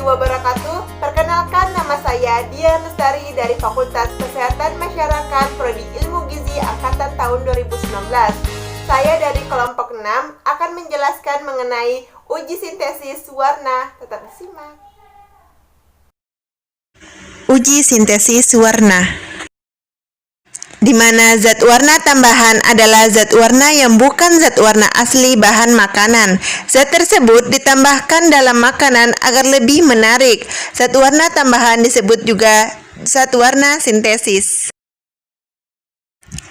wabarakatuh. Perkenalkan, nama saya Dian Lestari dari Fakultas Kesehatan Masyarakat Prodi Ilmu Gizi Angkatan tahun 2019. Saya dari kelompok 6 akan menjelaskan mengenai uji sintesis warna. Tetap disimak. Uji sintesis warna, di mana zat warna tambahan adalah zat warna yang bukan zat warna asli bahan makanan. Zat tersebut ditambahkan dalam makanan agar lebih menarik. Zat warna tambahan disebut juga zat warna sintesis.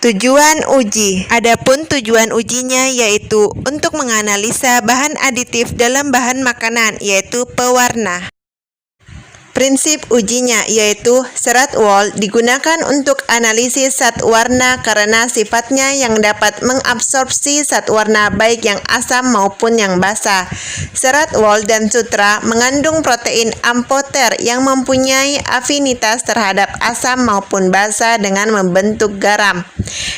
Tujuan uji. Adapun tujuan ujinya yaitu untuk menganalisa bahan aditif dalam bahan makanan, yaitu pewarna. Prinsip ujinya yaitu serat Wald digunakan untuk analisis zat warna karena sifatnya yang dapat mengabsorpsi zat warna baik yang asam maupun yang basa. Serat Wald dan sutra mengandung protein amphoter yang mempunyai afinitas terhadap asam maupun basa dengan membentuk garam.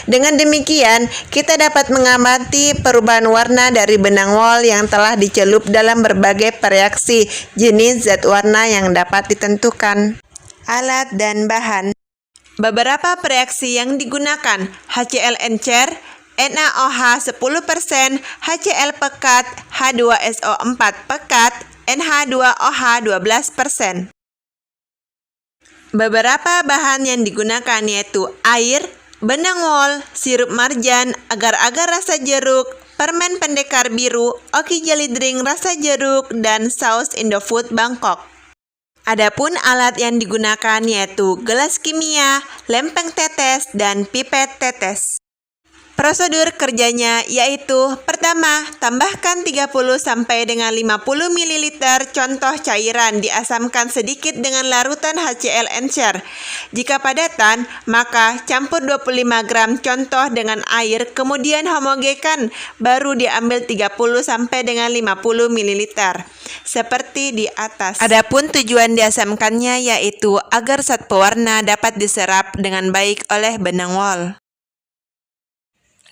Dengan demikian, kita dapat mengamati perubahan warna dari benang Wald yang telah dicelup dalam berbagai reaksi jenis zat warna yang dapat ditentukan. Alat dan bahan. Beberapa reaksi yang digunakan: HCl encer, NaOH 10%, HCl pekat, H2SO4 pekat, NH2OH 12%. Beberapa bahan yang digunakan yaitu air, benang Wald, sirup marjan, agar-agar rasa jeruk, permen pendekar biru, Oki Jelly Drink rasa jeruk, dan saus Indofood Bangkok. Adapun alat yang digunakan yaitu gelas kimia, lempeng tetes, dan pipet tetes. Prosedur kerjanya yaitu: pertama, tambahkan 30 sampai dengan 50 ml contoh cairan, diasamkan sedikit dengan larutan HCl encer. Jika padatan, maka campur 25 gram contoh dengan air, kemudian homogenkan, baru diambil 30 sampai dengan 50 ml. Seperti di atas. Adapun tujuan diasamkannya yaitu agar zat pewarna dapat diserap dengan baik oleh benang Wald.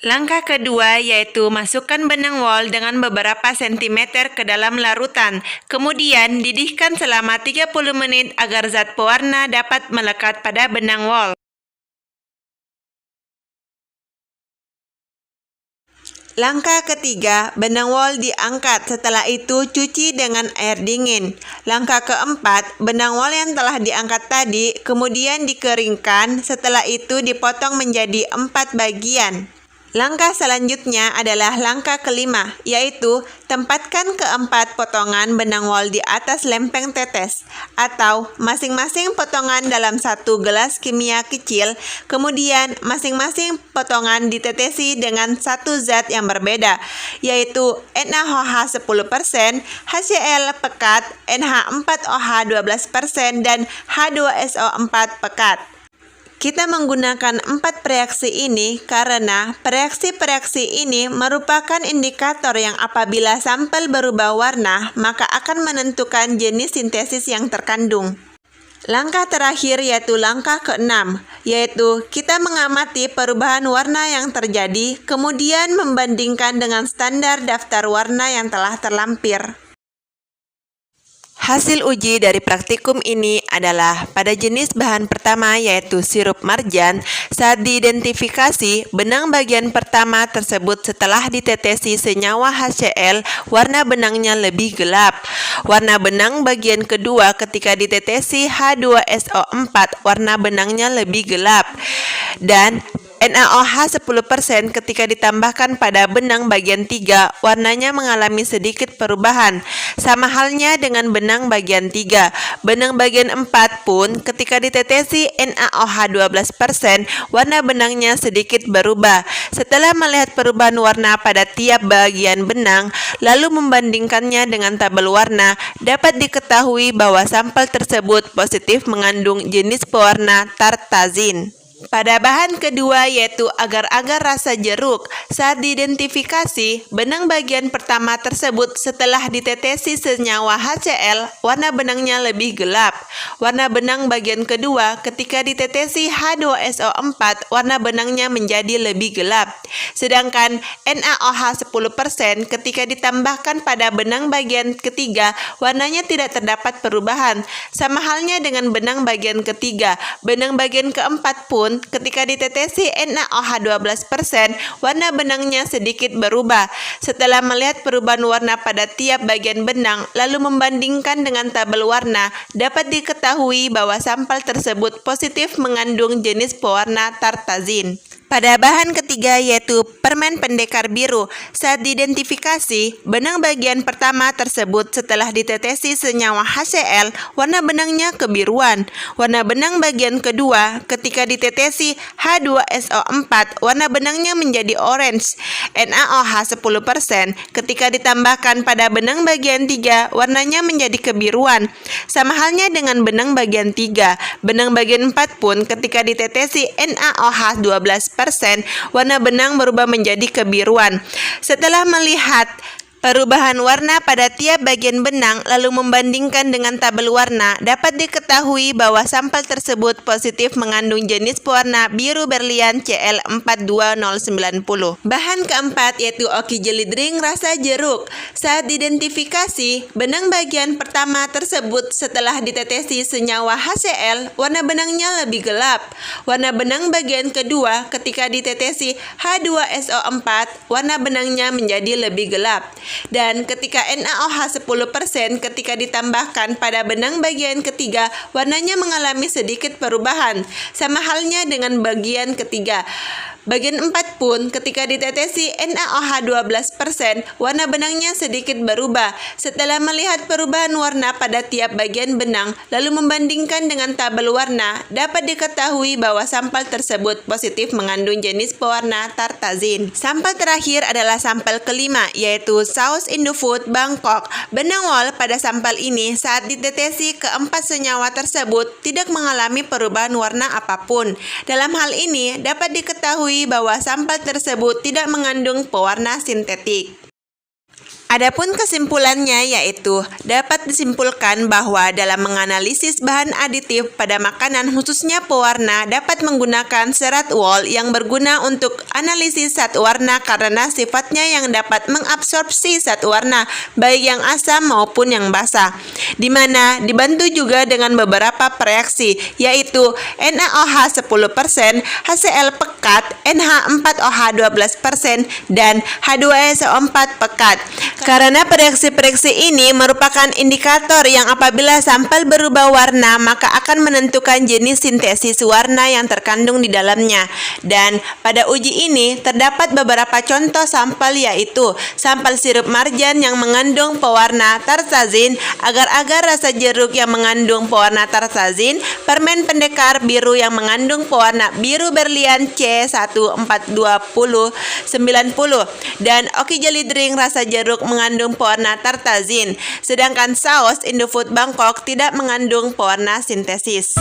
Langkah kedua yaitu masukkan benang Wald dengan beberapa sentimeter ke dalam larutan. Kemudian didihkan selama 30 menit agar zat pewarna dapat melekat pada benang Wald. Langkah ketiga, benang Wald diangkat. Setelah itu cuci dengan air dingin. Langkah keempat, benang Wald yang telah diangkat tadi kemudian dikeringkan. Setelah itu dipotong menjadi 4 bagian. Langkah selanjutnya adalah langkah kelima, yaitu tempatkan keempat potongan benang Wald di atas lempeng tetes, atau masing-masing potongan dalam satu gelas kimia kecil, kemudian masing-masing potongan ditetesi dengan satu zat yang berbeda, yaitu NaOH 10%, HCl pekat, NH4OH 12%, dan H2SO4 pekat. Kita menggunakan 4 reaksi ini karena reaksi-reaksi ini merupakan indikator yang apabila sampel berubah warna, maka akan menentukan jenis sintesis yang terkandung. Langkah terakhir yaitu langkah ke-6, yaitu kita mengamati perubahan warna yang terjadi, kemudian membandingkan dengan standar daftar warna yang telah terlampir. Hasil uji dari praktikum ini adalah pada jenis bahan pertama yaitu sirup marjan, saat diidentifikasi benang bagian pertama tersebut setelah ditetesi senyawa HCl, warna benangnya lebih gelap. Warna benang bagian kedua ketika ditetesi H2SO4, warna benangnya lebih gelap. Dan NaOH 10% ketika ditambahkan pada benang bagian 3, warnanya mengalami sedikit perubahan. Sama halnya dengan benang bagian 3. Benang bagian 4 pun ketika ditetesi NaOH 12%, warna benangnya sedikit berubah. Setelah melihat perubahan warna pada tiap bagian benang, lalu membandingkannya dengan tabel warna, dapat diketahui bahwa sampel tersebut positif mengandung jenis pewarna tartazin. Pada bahan kedua yaitu agar-agar rasa jeruk, saat diidentifikasi, benang bagian pertama tersebut setelah ditetesi senyawa HCl, warna benangnya lebih gelap. Warna benang bagian kedua ketika ditetesi H2SO4, warna benangnya menjadi lebih gelap. Sedangkan NaOH 10% ketika ditambahkan pada benang bagian ketiga, warnanya tidak terdapat perubahan. Sama halnya dengan benang bagian ketiga, benang bagian keempat pun ketika ditetesi NaOH 12%, warna benangnya sedikit berubah. Setelah melihat perubahan warna pada tiap bagian benang, lalu membandingkan dengan tabel warna, dapat diketahui bahwa sampel tersebut positif mengandung jenis pewarna tartazin. Pada bahan ketiga yaitu permen pendekar biru, saat diidentifikasi, benang bagian pertama tersebut setelah ditetesi senyawa HCl, warna benangnya kebiruan. Warna benang bagian kedua ketika ditetesi H2SO4, warna benangnya menjadi orange. NaOH 10% ketika ditambahkan pada benang bagian 3, warnanya menjadi kebiruan. Sama halnya dengan benang bagian 3, benang bagian 4 pun ketika ditetesi NaOH 12%, warna benang berubah menjadi kebiruan. Setelah melihat perubahan warna pada tiap bagian benang lalu membandingkan dengan tabel warna, dapat diketahui bahwa sampel tersebut positif mengandung jenis pewarna biru berlian Cl42090. Bahan keempat yaitu Oki Jelly Drink rasa jeruk. Saat diidentifikasi, benang bagian pertama tersebut setelah ditetesi senyawa HCl, warna benangnya lebih gelap. Warna benang bagian kedua ketika ditetesi H2SO4, warna benangnya menjadi lebih gelap. Dan ketika NaOH 10% ketika ditambahkan pada benang bagian ketiga, warnanya mengalami sedikit perubahan. Sama halnya dengan bagian ketiga. Bagian 4 pun ketika ditetesi NaOH 12%, warna benangnya sedikit berubah. Setelah melihat perubahan warna pada tiap bagian benang, lalu membandingkan dengan tabel warna, dapat diketahui bahwa sampel tersebut positif mengandung jenis pewarna tartazin. Sampel terakhir adalah sampel kelima, yaitu Saus Indofood Bangkok. Benang wol pada sampel ini saat ditetesi keempat senyawa tersebut tidak mengalami perubahan warna apapun. Dalam hal ini, dapat diketahui bahwa sampel tersebut tidak mengandung pewarna sintetik. Adapun kesimpulannya yaitu dapat disimpulkan bahwa dalam menganalisis bahan aditif pada makanan khususnya pewarna dapat menggunakan serat wol yang berguna untuk analisis zat warna karena sifatnya yang dapat mengabsorpsi zat warna baik yang asam maupun yang basah, di mana dibantu juga dengan beberapa reaksi yaitu NaOH 10%, HCl pekat, NH4OH 12%, dan H2SO4 pekat. Karena reaksi-reaksi ini merupakan indikator yang apabila sampel berubah warna maka akan menentukan jenis sintesis warna yang terkandung di dalamnya. Dan pada uji ini terdapat beberapa contoh sampel yaitu sampel sirup marjan yang mengandung pewarna tartazin, agar-agar rasa jeruk yang mengandung pewarna tartazin, permen pendekar biru yang mengandung pewarna biru berlian C142090, dan Oki Jelly Drink rasa jeruk mengandung pewarna tartazin, sedangkan saus Indofood Bangkok tidak mengandung pewarna sintesis.